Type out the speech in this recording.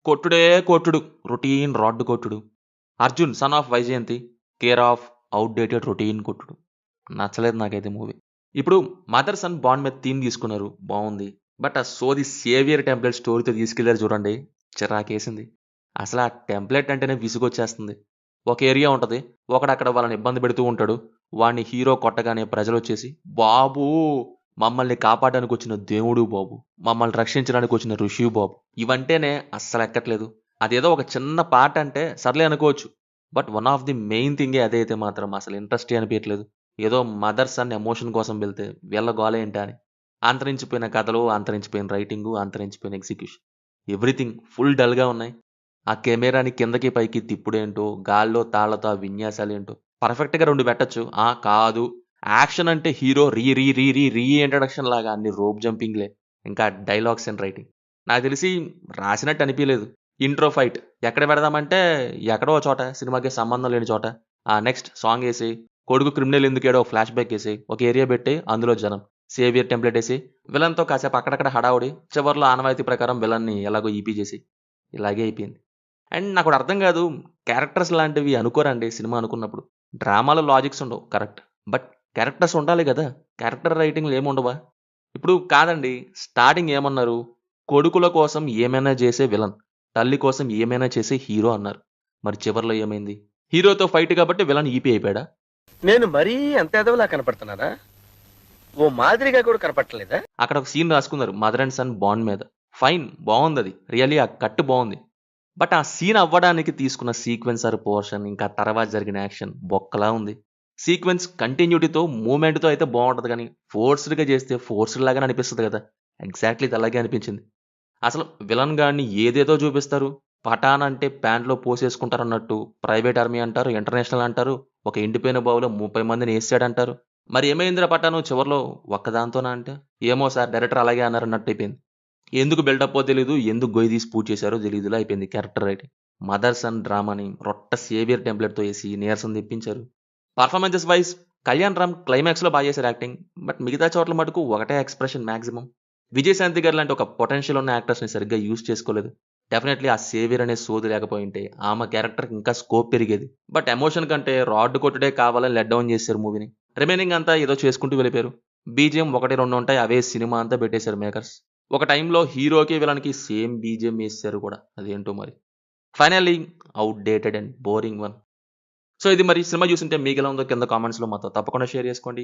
కొట్టుడే కొట్టుడు. Routine rod కొట్టుడు. 'Arjun son of Vyjayanthi' care of outdated routine కొట్టుడు. నచ్చలేదు నాకైతే మూవీ. ఇప్పుడు మదర్ సన్ బాండ్ మీద థీమ్ తీసుకున్నారు. బావుంది. బట్ ఆ సోది సేవియర్ టెంప్లేట్ స్టోరీతో తీసుకెళ్లారు చూడండి. చిరాకేసింది. అసలు ఆ టెంప్లేట్ అంటేనే విసుగొచ్చేస్తుంది. ఒక ఏరియా ఉంటది. ఒకడక్కడ వాళ్ళని ఇబ్బంది పెడుతూ ఉంటాడు. వాడిని హీరో కొట్టగానే ప్రజలొచ్చేసి, "బాబూ! మమ్మల్ని కాపాడడానికొచ్చిన దేవుడు బాబు. మమ్మల్ని రక్షించడానికొచ్చిన ఋషివి బాబు." ఇవంటేనే అస్సలెక్కట్లేదు. అదేదో ఒక చిన్న పార్ట్ అంటే సర్లే అనుకోవచ్చు. But one of the main థింగే అదైతే మాత్రం అసలు ఇంట్రెస్టే అనిపియట్లేదు. ఏదో మదర్ సన్ ఎమోషన్ కోసం వెళ్తే వీళ్ళ గోల ఏంటా అని. అంతరించిపోయిన కథలు, అంతరించిపోయిన రైటింగు, అంతరించిపోయిన ఎగ్జిక్యూషన్. ఎవ్రీథింగ్ ఫుల్ డల్‌గా ఉన్నాయి. ఆ కెమెరాని కిందకి పైకి తిప్పుడేంటో, గాల్లో తాళ్ళతో ఆ విన్యాసాలేంటో. పర్ఫెక్ట్‌గా 2 పెట్టొచ్చు. కాదు. యాక్షన్ అంటే హీరో రీ ఇంట్రడక్షన్ లాగా అన్ని రోప్ జంపింగ్‌లే. ఇంకా డైలాగ్స్ అండ్ రైటింగ్. నాకు తెలిసి రాసినట్టు అనిపియలేదు. ఇంట్రో ఫైట్ ఎక్కడ పెడదామంటే ఎక్కడో ఓ చోట సినిమాకి సంబంధం లేని చోట. నెక్స్ట్ సాంగేసి, కొడుకు క్రిమినల్ ఎందుకేడో ఫ్లాష్ బ్యాక్ ఏసి, ఒక ఏరియా పెట్టి అందులో జనం. సేవియర్ టెంప్లేట్ ఏసి, విలన్‌తో కాసేపు అక్కడక్కడ హడావుడి. చివర్లో ఆనవాయితీ ప్రకారం విలన్‌ని ఎలాగో ఈపీ చేసి. ఇలాగే అయిపోయింది. అండ్ నాకోటి అర్థం కాదు. క్యారెక్టర్స్ లాంటివి అనుకోరండి సినిమా అనుకున్నప్పుడు. డ్రామాలో లాజిక్స్ ఉండవు కరెక్ట్. బట్ క్యారెక్టర్స్ ఉండాలి గదా! క్యారెక్టర్ రైటింగ్‌లు ఏముండవా? ఇప్పుడు కాదండి. స్టార్టింగ్ ఏమన్నారు? కొడుకుల కోసం ఏమైనా చేసే విలన్. తల్లి కోసం ఏమైనా చేసే హీరో అన్నారు. మరి చివర్లో ఏమైంది? హీరోతో ఫైట్ కాబట్టి విలన్ ఈపీ అయిపోయాడా? నేను మరీ అంత ఎదవలా కనపడుతున్నారా? ఓ మాదిరిగా కూడా కనపడట్లేదా? అక్కడ ఒక సీన్ రాసుకున్నారు. మదర్ అండ్ సన్ బాండ్ మీద. ఫైన్ బావుందది. రియల్లీ ఆ కట్ బావుంది. బట్ ఆ సీన్ అవ్వడానికి తీసుకున్న సీక్వెన్స్ ఆర్ పోర్షన్, ఇంకా తర్వాత జరిగిన యాక్షన్ బొక్కలా ఉంది. సీక్వెన్స్ కంటిన్యూటీతో, మూవ్‌మెంట్‌తో అయితే బావుంటది గానీ, ఫోర్స్‌డ్‌గా చేస్తే ఫోర్స్‌డ్ లాగానే అనిపిస్తది కదా! ఎగ్జాక్ట్‌లీ ఇది అలాగే అనిపించింది. అసలు విలన్ గాడిని ఏదేదో చూపిస్తారు. పఠాన్ అంటే ప్యాంట్‌లో పోసేసుకుంటారన్నట్టు, ప్రైవేట్ ఆర్మీ అంటారు, ఇంటర్నేషనల్ అంటారు, ఒక ఎండిపోయిన బావిలో 30 మందిని యేసేసాడంటారు. మరి ఏమైందిరా పఠాను చివర్లో ఒక్కదాంతోనా అంటే, ఏమో సార్ డైరెక్టర్ అలాగే అన్నారన్నట్టయిపోయింది. ఎందుకు బిల్డప్పో తెలీదు. ఎందుకు గొయ్యి తీసి పూడ్చి చేశారో తెలీదులా అయిపోయింది క్యారెక్టర్ రైటింగ్. మదర్ సన్ డ్రామాని రొట్ట సేవియర్ టెంప్లేట్‌తో ఏసి నీరసం తెప్పించారు. పర్ఫార్మెన్సెస్ వైస్ కళ్యాణ్ రామ్ క్లైమాక్స్‌లో చేశారు యాక్టింగ్. బట్ మిగతా చోట్ల మటుకు ఒకటే ఎక్స్‌ప్రెషన్ మాక్సిమం. విజయశాంతి గారు లాంటి ఒక పొటెన్షియల్ ఉన్న యాక్టర్స్‌ని సరిగ్గా యూజ్ చేసుకోలేదు. డెఫినైట్‌లీ ఆ సేవియర్ అనే సోది లేకపోయుంటే ఆమె క్యారెక్టర్‌కి ఇంకా స్కోప్ పెరిగేది. బట్ ఎమోషన్ కంటే రాడ్ కొట్టుడే కావాలని లెట్ డౌన్ చేశారు మూవీని. రిమైనింగ్ అంతా ఏదో చేసుకుంటూ వెళ్ళిపోయారు. బీజీఎం 1, 2 ఉంటాయి. అవే సినిమా అంతా పెట్టేశారు మేకర్స్. ఒక టైంలో హీరోకి, విలన్‌కి సేమ్ బీజీఎం యేసేసారు కూడా. అదేంటో మరి. Finally outdated and boring one. So, ఇది మరి సినిమా చూసుంటే మీకెలా ఉందో కింద కామెంట్స్‌లో మాతో తప్పకుండా షేర్ చేసుకోండి.